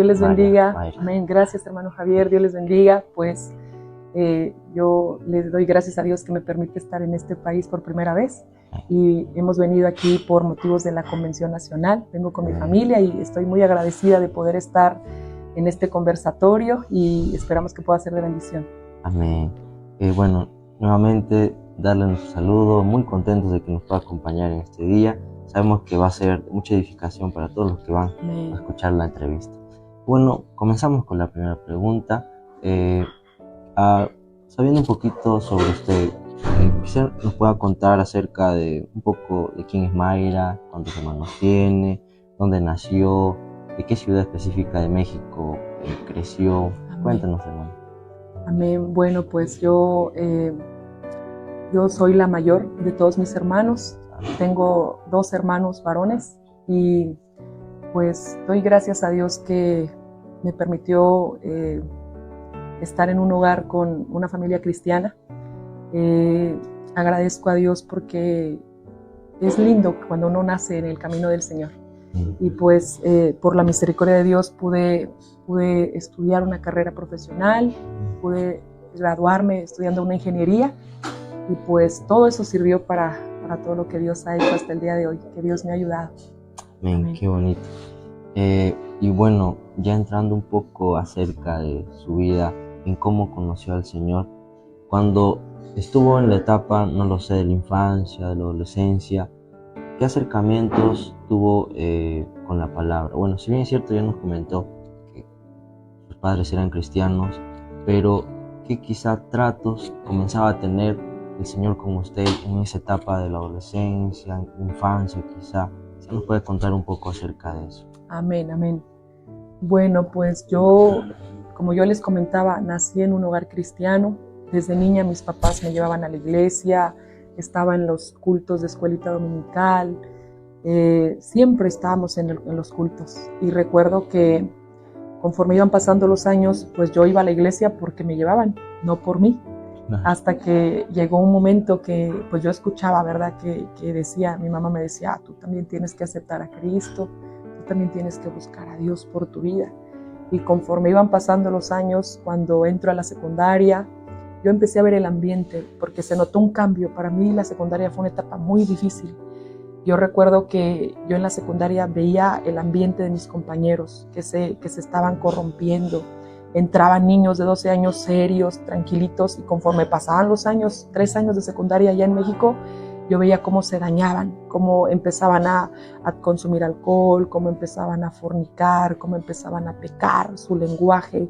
Dios les bendiga. Mayra. Amén. Gracias, hermano Javier. Dios les bendiga. Pues yo les doy gracias a Dios que me permite estar en este país por primera vez. Y hemos venido aquí por motivos de la Convención Nacional. Vengo con mi familia y estoy muy agradecida de poder estar en este conversatorio y esperamos que pueda ser de bendición. Amén. Bueno, nuevamente darle nuestro saludo, muy contentos de que nos pueda acompañar en este día. Sabemos que va a ser mucha edificación para todos los que van a escuchar la entrevista. Bueno, comenzamos con la primera pregunta. Sabiendo un poquito sobre usted, quizá nos pueda contar acerca de un poco de quién es Mayra, cuántos hermanos tiene, dónde nació, de qué ciudad específica de México creció. Amén. Cuéntanos, hermano. Amén. Bueno, pues yo soy la mayor de todos mis hermanos. Tengo 2 hermanos varones y pues doy gracias a Dios que me permitió estar en un hogar con una familia cristiana. Agradezco a Dios porque es lindo cuando uno nace en el camino del Señor. Y pues por la misericordia de Dios pude estudiar una carrera profesional, pude graduarme estudiando una ingeniería y pues todo eso sirvió para todo lo que Dios ha hecho hasta el día de hoy, que Dios me ha ayudado. Amén. Qué bonito. Y bueno, ya entrando un poco acerca de su vida, en cómo conoció al Señor, cuando estuvo en la etapa, no lo sé, de la infancia, de la adolescencia, ¿qué acercamientos tuvo con la palabra? Bueno, si bien es cierto, ya nos comentó que sus padres eran cristianos, pero ¿qué quizá tratos comenzaba a tener el Señor con usted en esa etapa de la adolescencia, infancia quizá? ¿Se nos puede contar un poco acerca de eso? Amén, amén. Bueno, pues yo, como yo les comentaba, nací en un hogar cristiano. Desde niña mis papás me llevaban a la iglesia, estaba en los cultos de escuelita dominical, siempre estábamos en los cultos. Y recuerdo que conforme iban pasando los años, pues yo iba a la iglesia porque me llevaban, no por mí. Hasta que llegó un momento que pues yo escuchaba, ¿verdad? Que decía, mi mamá me decía, tú también tienes que aceptar a Cristo, tú también tienes que buscar a Dios por tu vida. Y conforme iban pasando los años, cuando entro a la secundaria, yo empecé a ver el ambiente, porque se notó un cambio. Para mí la secundaria fue una etapa muy difícil. Yo recuerdo que yo en la secundaria veía el ambiente de mis compañeros que se estaban corrompiendo. Entraban niños de 12 años serios, tranquilitos, y conforme pasaban los años, 3 años de secundaria allá en México, yo veía cómo se dañaban, cómo empezaban a consumir alcohol, cómo empezaban a fornicar, cómo empezaban a pecar, su lenguaje.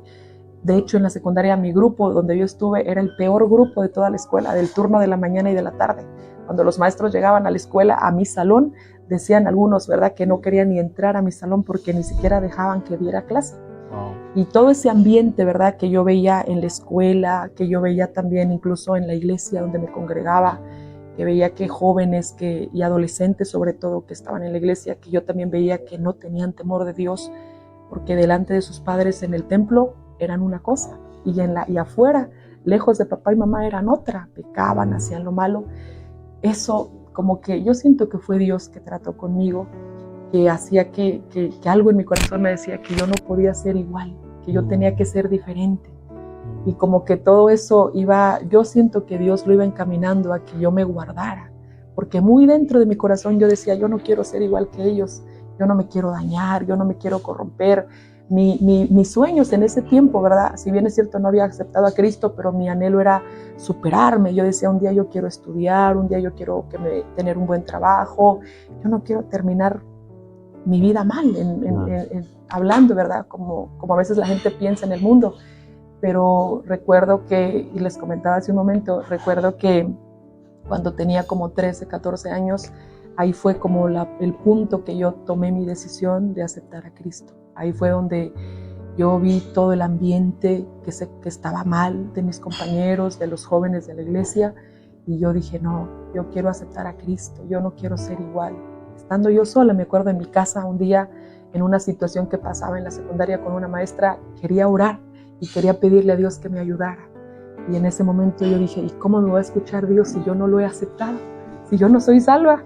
De hecho, en la secundaria, mi grupo donde yo estuve era el peor grupo de toda la escuela, del turno de la mañana y de la tarde. Cuando los maestros llegaban a la escuela, a mi salón, decían algunos, ¿verdad?, que no querían ni entrar a mi salón porque ni siquiera dejaban que diera clase. Y todo ese ambiente, ¿verdad?, que yo veía en la escuela, que yo veía también incluso en la iglesia donde me congregaba, que veía que jóvenes y adolescentes sobre todo que estaban en la iglesia, que yo también veía que no tenían temor de Dios, porque delante de sus padres en el templo eran una cosa y afuera, lejos de papá y mamá, eran otra, pecaban, hacían lo malo. Eso como que yo siento que fue Dios que trató conmigo, que hacía que algo en mi corazón me decía que yo no podía ser igual, que yo tenía que ser diferente. Y como que todo eso yo siento que Dios lo iba encaminando a que yo me guardara, porque muy dentro de mi corazón yo decía, yo no quiero ser igual que ellos, yo no me quiero dañar, yo no me quiero corromper. Mis sueños en ese tiempo, ¿verdad? Si bien es cierto, no había aceptado a Cristo, pero mi anhelo era superarme. Yo decía, un día yo quiero estudiar, un día yo quiero tener un buen trabajo, yo no quiero terminar mi vida mal, hablando, ¿verdad? Como a veces la gente piensa en el mundo. Pero recuerdo y les comentaba hace un momento, recuerdo que cuando tenía como 13, 14 años, ahí fue como el punto que yo tomé mi decisión de aceptar a Cristo. Ahí fue donde yo vi todo el ambiente que estaba mal de mis compañeros, de los jóvenes de la iglesia, y yo dije, no, yo quiero aceptar a Cristo, yo no quiero ser igual. Estando yo sola, me acuerdo en mi casa un día, en una situación que pasaba en la secundaria con una maestra, quería orar y quería pedirle a Dios que me ayudara. Y en ese momento yo dije, ¿y cómo me va a escuchar Dios si yo no lo he aceptado? Si yo no soy salva.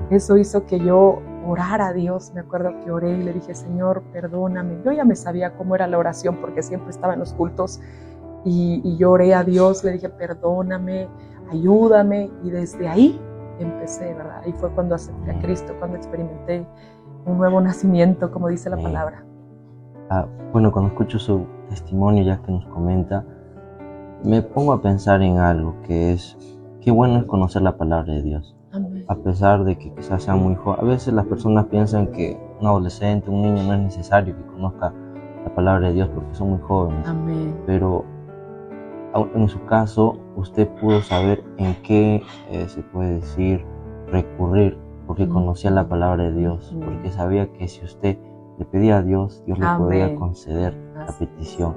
Eso hizo que yo orar a Dios. Me acuerdo que oré y le dije, Señor, perdóname. Yo ya me sabía cómo era la oración porque siempre estaba en los cultos y yo oré a Dios, le dije, perdóname, ayúdame, y desde ahí empecé, ¿verdad? Ahí fue cuando acepté a Cristo, cuando experimenté un nuevo nacimiento, como dice la palabra. Bueno, cuando escucho su testimonio, ya que nos comenta, me pongo a pensar en algo, que es, qué bueno es conocer la palabra de Dios. Amén. A pesar de que quizás sea muy joven, a veces las personas piensan que un adolescente, un niño, no es necesario que conozca la palabra de Dios porque son muy jóvenes. Amén. Pero en su caso, usted pudo saber en qué, se puede decir, recurrir, porque conocía la palabra de Dios, porque sabía que si usted le pedía a Dios, Dios le podía conceder la petición.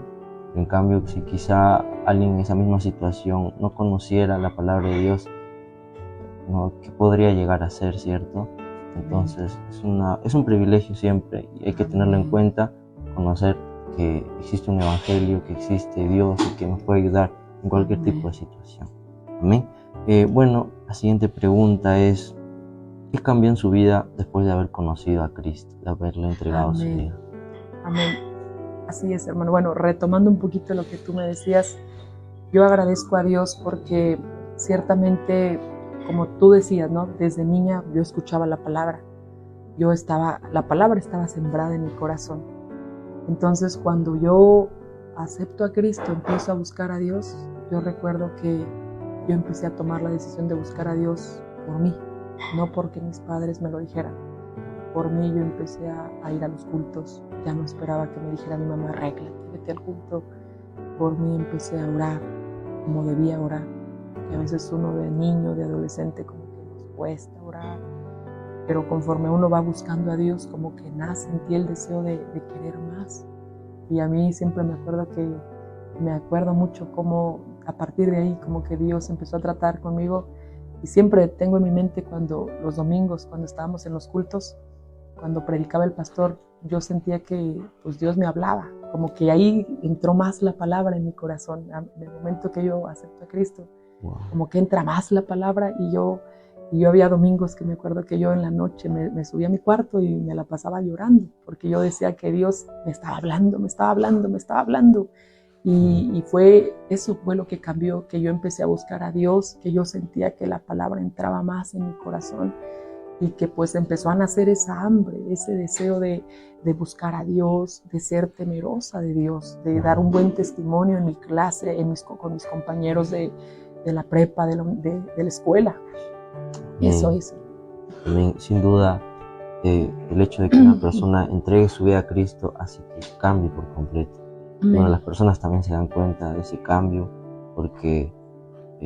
En cambio, si quizá alguien en esa misma situación no conociera la palabra de Dios, ¿no? ¿Qué podría llegar a ser, cierto? Entonces, es un privilegio siempre, y hay que tenerlo en cuenta, conocer que existe un evangelio, que existe Dios y que nos puede ayudar en cualquier tipo de situación. Amén. Bueno, la siguiente pregunta es, ¿qué cambió en su vida después de haber conocido a Cristo, de haberle entregado su vida? Amén. Así es, hermano. Bueno, retomando un poquito lo que tú me decías, yo agradezco a Dios porque ciertamente, como tú decías, ¿no? Desde niña yo escuchaba la palabra. La palabra estaba sembrada en mi corazón. Entonces, cuando yo acepto a Cristo, empiezo a buscar a Dios, yo recuerdo que yo empecé a tomar la decisión de buscar a Dios por mí, no porque mis padres me lo dijeran. Por mí yo empecé a ir a los cultos, ya no esperaba que me dijera mi mamá, arréglate, vete al culto. Por mí empecé a orar como debía orar, que a veces uno de niño, de adolescente, como que nos cuesta orar, pero conforme uno va buscando a Dios, como que nace en ti el deseo de querer más. Y a mí siempre me acuerdo mucho cómo a partir de ahí como que Dios empezó a tratar conmigo, y siempre tengo en mi mente cuando los domingos, cuando estábamos en los cultos, cuando predicaba el pastor, yo sentía que pues Dios me hablaba, como que ahí entró más la palabra en mi corazón. En el momento que yo acepto a Cristo, como que entra más la palabra, y yo había domingos que me acuerdo que yo en la noche me subía a mi cuarto y me la pasaba llorando, porque yo decía que Dios me estaba hablando, me estaba hablando, me estaba hablando. Y eso fue lo que cambió, que yo empecé a buscar a Dios, que yo sentía que la palabra entraba más en mi corazón, y que pues empezó a nacer esa hambre, ese deseo de buscar a Dios, de ser temerosa de Dios, de dar un buen testimonio en mi clase, con mis compañeros de la prepa, de la escuela. Eso es. Sin duda, el hecho de que una persona entregue su vida a Cristo hace que cambie por completo. Bueno, las personas también se dan cuenta de ese cambio porque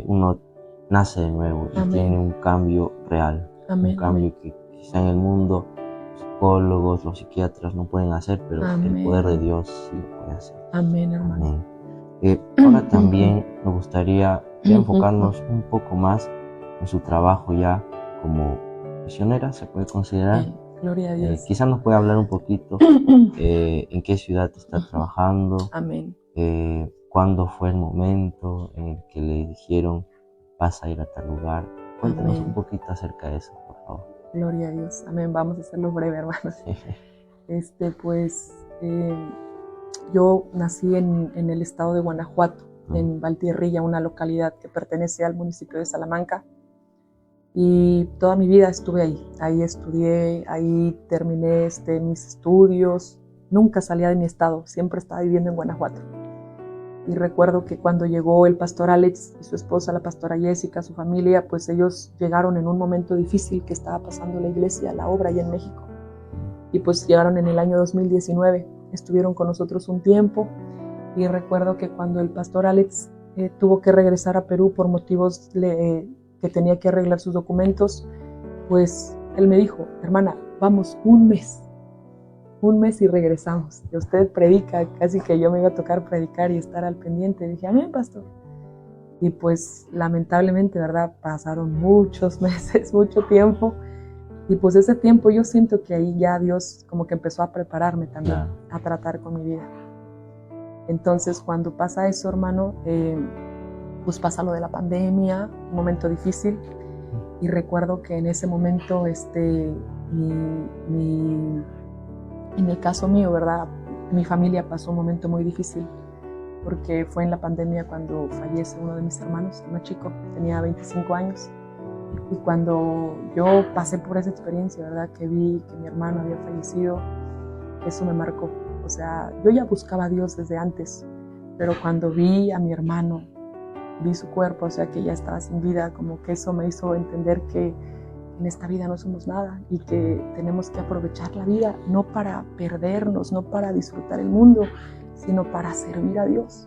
uno nace de nuevo y tiene un cambio real. Un cambio que quizá en el mundo los psicólogos, los psiquiatras no pueden hacer, pero el poder de Dios sí lo puede hacer. Amén, hermano. Ahora también me gustaría ya enfocarnos un poco más en su trabajo ya como misionera, se puede considerar. Gloria a Dios. Quizás nos puede hablar un poquito en qué ciudad está trabajando. Amén. ¿Cuándo fue el momento en el que le dijeron vas a ir a tal lugar? Cuéntanos un poquito acerca de eso, por favor. Gloria a Dios. Amén. Vamos a hacerlo breve, hermanos. Yo nací en el estado de Guanajuato, en Valtierrilla, una localidad que pertenece al municipio de Salamanca. Y toda mi vida estuve ahí. Ahí estudié, ahí terminé mis estudios. Nunca salía de mi estado, siempre estaba viviendo en Guanajuato. Y recuerdo que cuando llegó el pastor Alex y su esposa, la pastora Jessica, su familia, pues ellos llegaron en un momento difícil que estaba pasando la iglesia, la obra allá en México. Y pues llegaron en el año 2019, estuvieron con nosotros un tiempo. Y recuerdo que cuando el pastor Alex tuvo que regresar a Perú por motivos que tenía que arreglar sus documentos, pues él me dijo, hermana, vamos un mes y regresamos. Y usted predica, casi que yo me iba a tocar predicar y estar al pendiente. Y dije, amén, pastor. Y pues lamentablemente, ¿verdad? Pasaron muchos meses, mucho tiempo. Y pues ese tiempo yo siento que ahí ya Dios como que empezó a prepararme también a tratar con mi vida. Entonces cuando pasa eso, hermano, pues pasa lo de la pandemia, un momento difícil. Y recuerdo que en ese momento En el caso mío, ¿verdad? Mi familia pasó un momento muy difícil porque fue en la pandemia cuando fallece uno de mis hermanos, más chico, tenía 25 años. Y cuando yo pasé por esa experiencia, ¿verdad? Que vi que mi hermano había fallecido, eso me marcó. O sea, yo ya buscaba a Dios desde antes, pero cuando vi a mi hermano, vi su cuerpo, o sea, que ya estaba sin vida, como que eso me hizo entender que en esta vida no somos nada y que tenemos que aprovechar la vida, no para perdernos, no para disfrutar el mundo, sino para servir a Dios.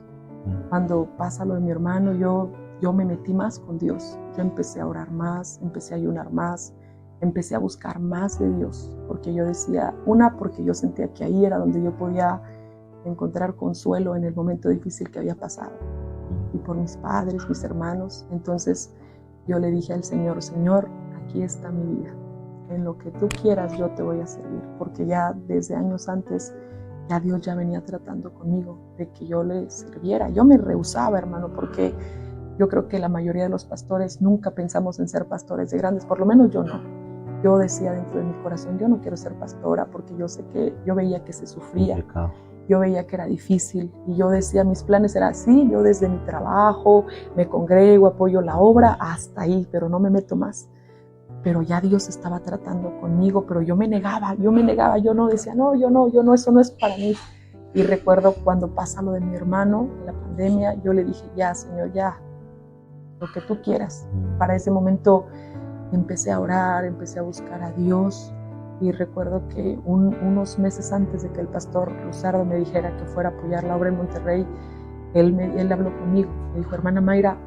Cuando pasa lo de mi hermano, yo me metí más con Dios. Yo empecé a orar más, empecé a ayunar más, empecé a buscar más de Dios, porque yo decía, porque yo sentía que ahí era donde yo podía encontrar consuelo en el momento difícil que había pasado, y por mis padres, mis hermanos. Entonces yo le dije al Señor, Señor, aquí está mi vida, en lo que tú quieras yo te voy a servir, porque ya desde años antes ya Dios ya venía tratando conmigo de que yo le sirviera. Yo me rehusaba, hermano, porque yo creo que la mayoría de los pastores nunca pensamos en ser pastores de grandes, por lo menos yo no. Yo decía dentro de mi corazón, yo no quiero ser pastora, porque yo veía que se sufría, yo veía que era difícil, y yo decía, mis planes eran así, yo desde mi trabajo me congrego, apoyo la obra, hasta ahí, pero no me meto más. Pero ya Dios estaba tratando conmigo, pero yo me negaba, yo no decía, no, yo no, eso no es para mí. Y recuerdo cuando pasa lo de mi hermano, en la pandemia, yo le dije, ya, Señor, ya, lo que tú quieras. Para ese momento empecé a orar, empecé a buscar a Dios, y recuerdo que unos meses antes de que el pastor Luzardo me dijera que fuera a apoyar la obra en Monterrey, él habló conmigo, me dijo, hermana Mayra,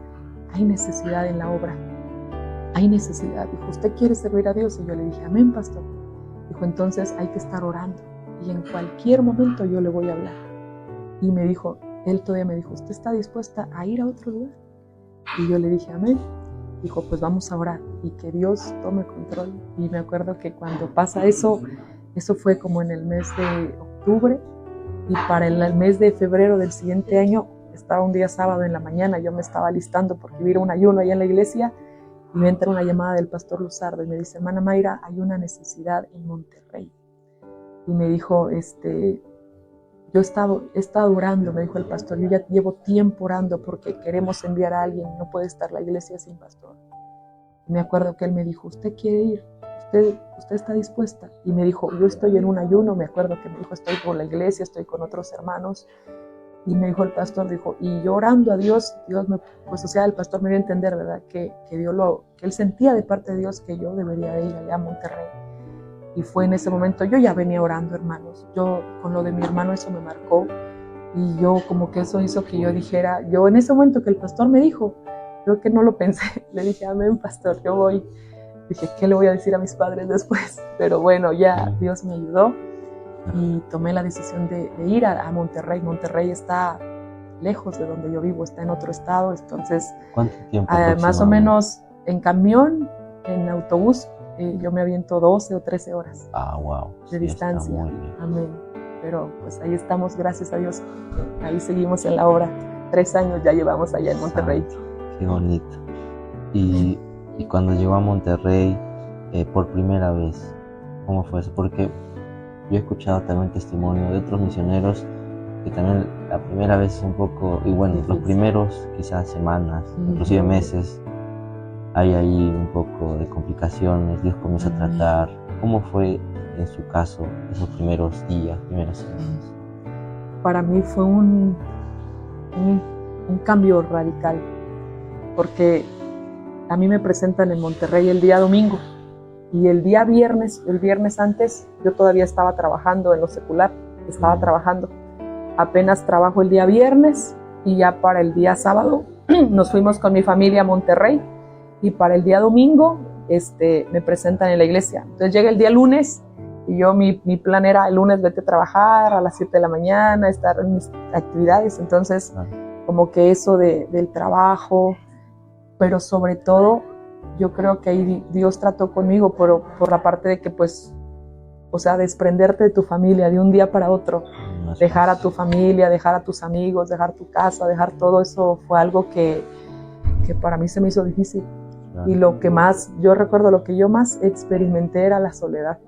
hay necesidad en la obra. Hay necesidad. Dijo, ¿usted quiere servir a Dios? Y yo le dije, amén, pastor. Dijo, entonces hay que estar orando y en cualquier momento yo le voy a hablar. Y me dijo, él todavía me dijo, ¿usted está dispuesta a ir a otro lugar? Y yo le dije, amén. Dijo, pues vamos a orar y que Dios tome control. Y me acuerdo que cuando pasa eso fue como en el mes de octubre, y para el mes de febrero del siguiente año, estaba un día sábado en la mañana, yo me estaba alistando porque iba a ir a un ayuno allá en la iglesia. Y me entra una llamada del pastor Luzardo y me dice, hermana Mayra, hay una necesidad en Monterrey. Y me dijo, yo he estado orando, me dijo el pastor, yo ya llevo tiempo orando porque queremos enviar a alguien, no puede estar la iglesia sin pastor. Y me acuerdo que él me dijo, ¿usted quiere ir? ¿Usted está dispuesta? Y me dijo, yo estoy en un ayuno, me acuerdo que me dijo, estoy por la iglesia, estoy con otros hermanos. Y me dijo el pastor, dijo, y yo orando a Dios, el pastor me dio a entender, ¿verdad? Que él sentía de parte de Dios que yo debería ir allá a Monterrey. Y fue en ese momento, yo ya venía orando, hermanos. Yo, con lo de mi hermano, eso me marcó. Y yo, como que eso hizo que yo dijera, yo en ese momento que el pastor me dijo, creo que no lo pensé. Le dije, amén, pastor, yo voy. Dije, ¿qué le voy a decir a mis padres después? Pero bueno, ya Dios me ayudó. Y tomé la decisión de ir a Monterrey. Monterrey está lejos de donde yo vivo, está en otro estado, entonces ¿cuánto tiempo más o menos en camión, en autobús, yo me aviento 12 o 13 horas wow, de distancia. Amén. Pero pues ahí estamos, gracias a Dios, ahí seguimos en la obra. 3 años ya llevamos allá en Monterrey. Qué bonito. Y cuando llegó a Monterrey por primera vez, ¿cómo fue eso? Porque yo he escuchado también testimonio de otros misioneros que también la primera vez es un poco, y bueno, los primeros quizás semanas, inclusive meses, hay ahí un poco de complicaciones, Dios comienza a tratar. ¿Cómo fue en su caso esos primeros días, primeras semanas? Para mí fue un cambio radical, porque a mí me presentan en Monterrey el día domingo. Y el viernes antes, yo todavía estaba trabajando en lo secular, estaba trabajando. Apenas trabajo el día viernes y ya para el día sábado nos fuimos con mi familia a Monterrey, y para el día domingo me presentan en la iglesia. Entonces llega el día lunes y yo mi plan era el lunes vete a trabajar a las 7 de la mañana, estar en mis actividades. Entonces como que eso del trabajo, pero sobre todo yo creo que ahí Dios trató conmigo por la parte de que desprenderte de tu familia de un día para otro, dejar a tu familia, dejar a tus amigos, dejar tu casa, dejar todo eso, fue algo que para mí se me hizo difícil. Claro. Y lo que más, yo recuerdo, lo que yo más experimenté era la soledad,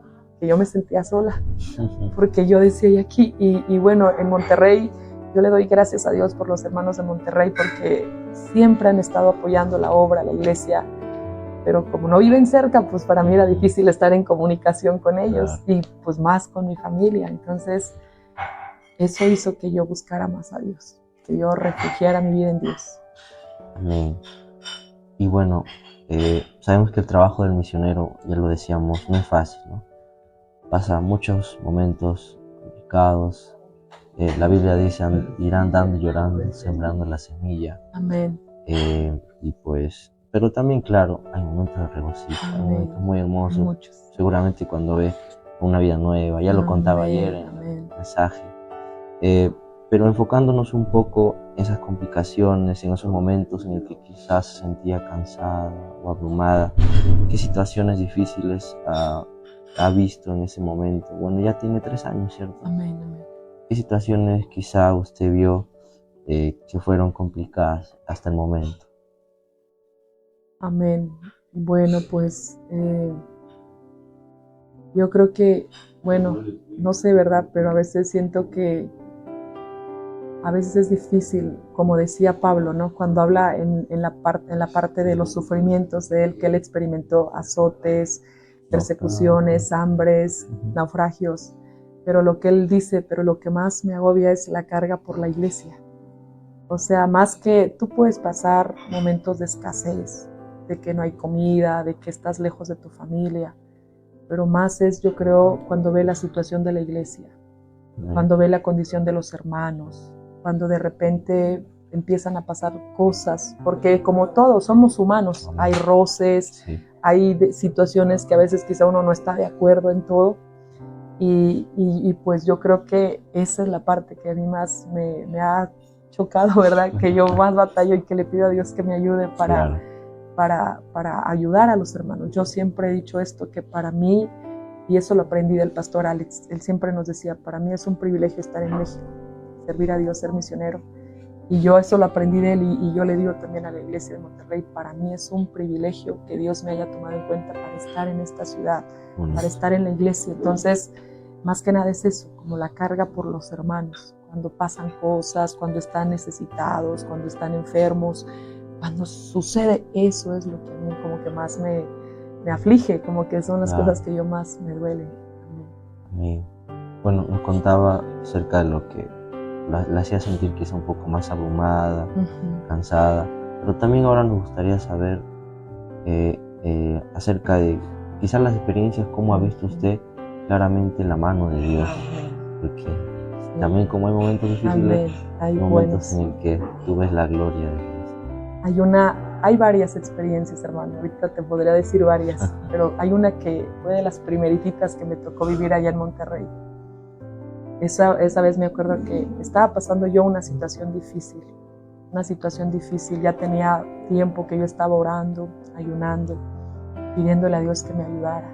que yo me sentía sola, porque yo decía, y aquí, y bueno, en Monterrey, yo le doy gracias a Dios por los hermanos de Monterrey, porque siempre han estado apoyando la obra, la iglesia, pero como no viven cerca, pues para mí era difícil estar en comunicación con ellos, Claro. y pues más con mi familia. Entonces eso hizo que yo buscara más a Dios, que yo refugiara mi vida en Dios. Amén. Y bueno, sabemos que el trabajo del misionero, ya lo decíamos, no es fácil, ¿no? Pasa muchos momentos complicados. La Biblia dice, irán dando y llorando, sembrando la semilla. Amén. Y pues, pero también, claro, hay momentos de regocijo, hay Amén. momentos muy hermosos. Muchos. Seguramente cuando ves una vida nueva, ya lo contaba Amén, ayer en amén. el mensaje. Pero enfocándonos un poco en esas complicaciones, en esos momentos en el que quizás se sentía cansada o abrumada, ¿qué situaciones difíciles ha visto en ese momento? Bueno, ya tiene 3 años, ¿cierto? Amén, amén. ¿Qué situaciones quizá usted vio que fueron complicadas hasta el momento? Amén. Bueno, pues yo creo que, bueno, no sé, ¿verdad? Pero a veces siento que a veces es difícil, como decía Pablo, ¿no? Cuando habla en la parte de los sufrimientos de él, que él experimentó azotes, persecuciones, hambres, naufragios. Pero lo que él dice, pero lo que más me agobia es la carga por la iglesia. O sea, más que tú puedes pasar momentos de escasez, de que no hay comida, de que estás lejos de tu familia, pero más es, yo creo, cuando ve la situación de la iglesia, cuando ve la condición de los hermanos, cuando de repente empiezan a pasar cosas, porque como todos somos humanos, hay roces, Sí. hay situaciones que a veces quizá uno no está de acuerdo en todo, y pues yo creo que esa es la parte que a mí más me ha chocado, ¿verdad? Que yo más batallo y que le pido a Dios que me ayude Claro. para ayudar a los hermanos. Yo siempre he dicho esto, que para mí, y eso lo aprendí del pastor Alex, él siempre nos decía, para mí es un privilegio estar en México, servir a Dios, ser misionero. Y yo eso lo aprendí de él, y yo le digo también a la iglesia de Monterrey, para mí es un privilegio que Dios me haya tomado en cuenta para estar en esta ciudad, para estar en la iglesia. Entonces, más que nada es eso, como la carga por los hermanos, cuando pasan cosas, cuando están necesitados, cuando están enfermos, cuando sucede eso es lo que a mí como que más me aflige, como que son las cosas que yo más me duelen. Amén. Bueno, nos contaba acerca de lo que la hacía sentir quizá un poco más abrumada, cansada, pero también ahora nos gustaría saber acerca de quizás las experiencias, cómo ha visto usted claramente la mano de Dios, porque también como hay momentos difíciles, hay momentos en el que tú ves la gloria de Dios. Hay varias experiencias, hermano, ahorita te podría decir varias, pero hay una que fue de las primeritas que me tocó vivir allá en Monterrey. Esa vez me acuerdo que estaba pasando yo una situación difícil, ya tenía tiempo que yo estaba orando, ayunando, pidiéndole a Dios que me ayudara.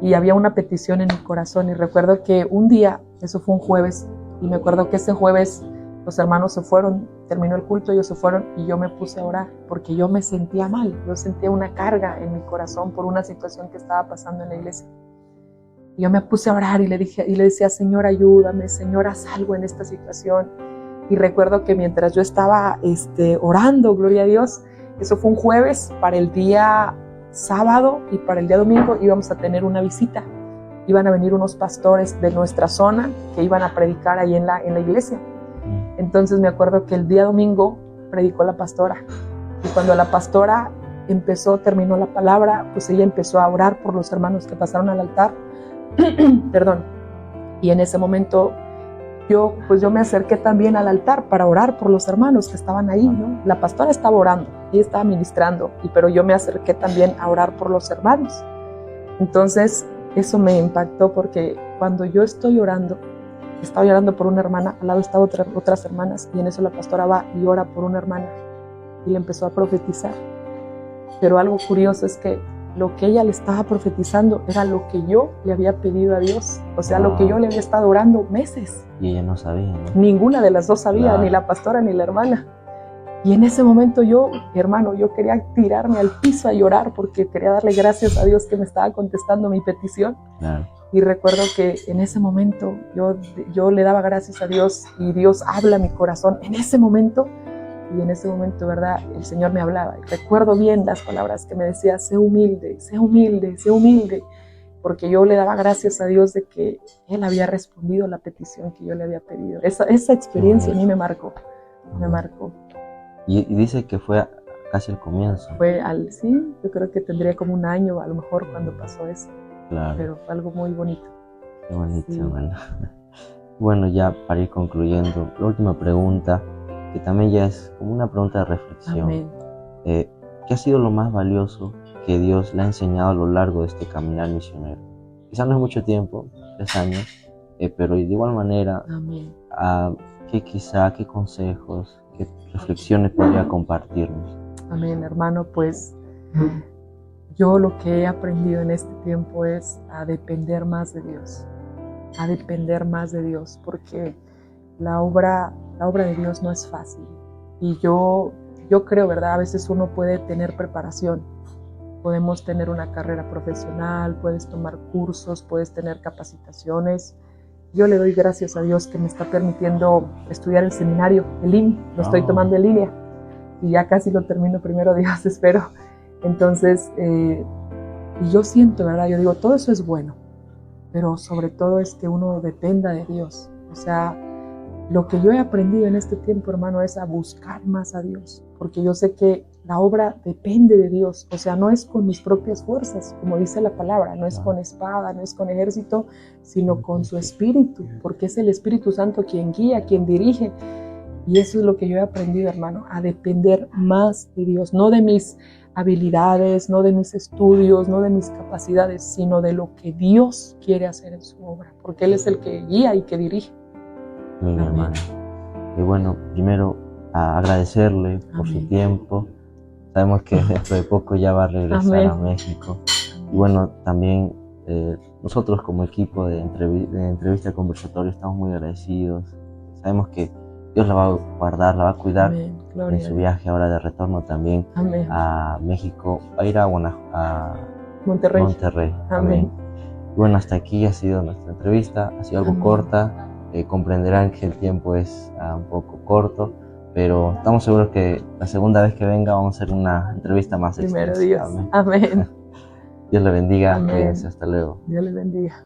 Y había una petición en mi corazón, y recuerdo que un día, eso fue un jueves, y me acuerdo que ese jueves los hermanos se fueron, terminó el culto, ellos se fueron, y yo me puse a orar, porque yo me sentía mal, yo sentía una carga en mi corazón por una situación que estaba pasando en la iglesia. Y yo me puse a orar y le decía, Señor, ayúdame, Señor, haz algo en esta situación. Y recuerdo que mientras yo estaba orando, gloria a Dios, eso fue un jueves, para el día sábado y para el día domingo íbamos a tener una visita. Iban a venir unos pastores de nuestra zona que iban a predicar ahí en la iglesia. Entonces me acuerdo que el día domingo predicó la pastora, y cuando la pastora terminó la palabra, pues ella empezó a orar por los hermanos que pasaron al altar. Perdón. Y en ese momento yo me acerqué también al altar para orar por los hermanos que estaban ahí, ¿no? La pastora estaba orando, ella estaba ministrando, pero yo me acerqué también a orar por los hermanos. Entonces eso me impactó, porque cuando yo estaba llorando por una hermana, al lado estaban otras hermanas, y en eso la pastora va y ora por una hermana y le empezó a profetizar. Pero algo curioso es que lo que ella le estaba profetizando era lo que yo le había pedido a Dios, o sea, lo que yo le había estado orando meses. Y ella no sabía, ¿no? Ninguna de las dos sabía, Claro. ni la pastora ni la hermana. Y en ese momento yo, hermano, yo quería tirarme al piso a llorar porque quería darle gracias a Dios que me estaba contestando mi petición. Claro. Y recuerdo que en ese momento yo le daba gracias a Dios y Dios habla a mi corazón en ese momento. Y en ese momento, ¿verdad? El Señor me hablaba. Y recuerdo bien las palabras que me decía: sé humilde, sé humilde, sé humilde. Porque yo le daba gracias a Dios de que Él había respondido la petición que yo le había pedido. Esa experiencia a mí me marcó. Me marcó. Y dice que fue casi al comienzo. Sí, yo creo que tendría como un año a lo mejor cuando pasó eso. Claro. Pero fue algo muy bonito. Qué bonito, Sí. hermano. Bueno, ya para ir concluyendo, la última pregunta, que también ya es como una pregunta de reflexión. Amén. ¿Qué ha sido lo más valioso que Dios le ha enseñado a lo largo de este caminar misionero? Quizás no es mucho tiempo, 3 años, pero de igual manera, Amén. ¿qué consejos, qué reflexiones podría compartirnos? Amén, hermano. Pues yo lo que he aprendido en este tiempo es a depender más de Dios. A depender más de Dios, porque la obra de Dios no es fácil. Y yo creo, ¿verdad? A veces uno puede tener preparación. Podemos tener una carrera profesional, puedes tomar cursos, puedes tener capacitaciones. Yo le doy gracias a Dios que me está permitiendo estudiar el seminario, el IMI. Lo estoy tomando en línea y ya casi lo termino, primero Dios, espero. Entonces, y yo siento, ¿verdad? Yo digo, todo eso es bueno, pero sobre todo es que uno dependa de Dios. O sea, lo que yo he aprendido en este tiempo, hermano, es a buscar más a Dios, porque yo sé que la obra depende de Dios. O sea, no es con mis propias fuerzas, como dice la palabra, no es con espada, no es con ejército, sino con su Espíritu, porque es el Espíritu Santo quien guía, quien dirige. Y eso es lo que yo he aprendido, hermano, a depender más de Dios, no de mis habilidades, no de mis estudios, no de mis capacidades, sino de lo que Dios quiere hacer en su obra, porque Él es el que guía y que dirige. Mi hermano. Y bueno, primero agradecerle por su tiempo. Sabemos que dentro de poco ya va a regresar a México. Y bueno, también nosotros como equipo de entrevista conversatorio estamos muy agradecidos. Sabemos que Dios la va a guardar, la va a cuidar en su viaje ahora de retorno también a México. Va a ir a Monterrey. Amén. Y bueno, hasta aquí ha sido nuestra entrevista. Ha sido algo corta. Comprenderán que el tiempo es un poco corto, pero estamos seguros que la segunda vez que venga vamos a hacer una entrevista más extensa. Primero Dios. Amén. Dios le bendiga. Cuídense. Hasta luego. Dios le bendiga.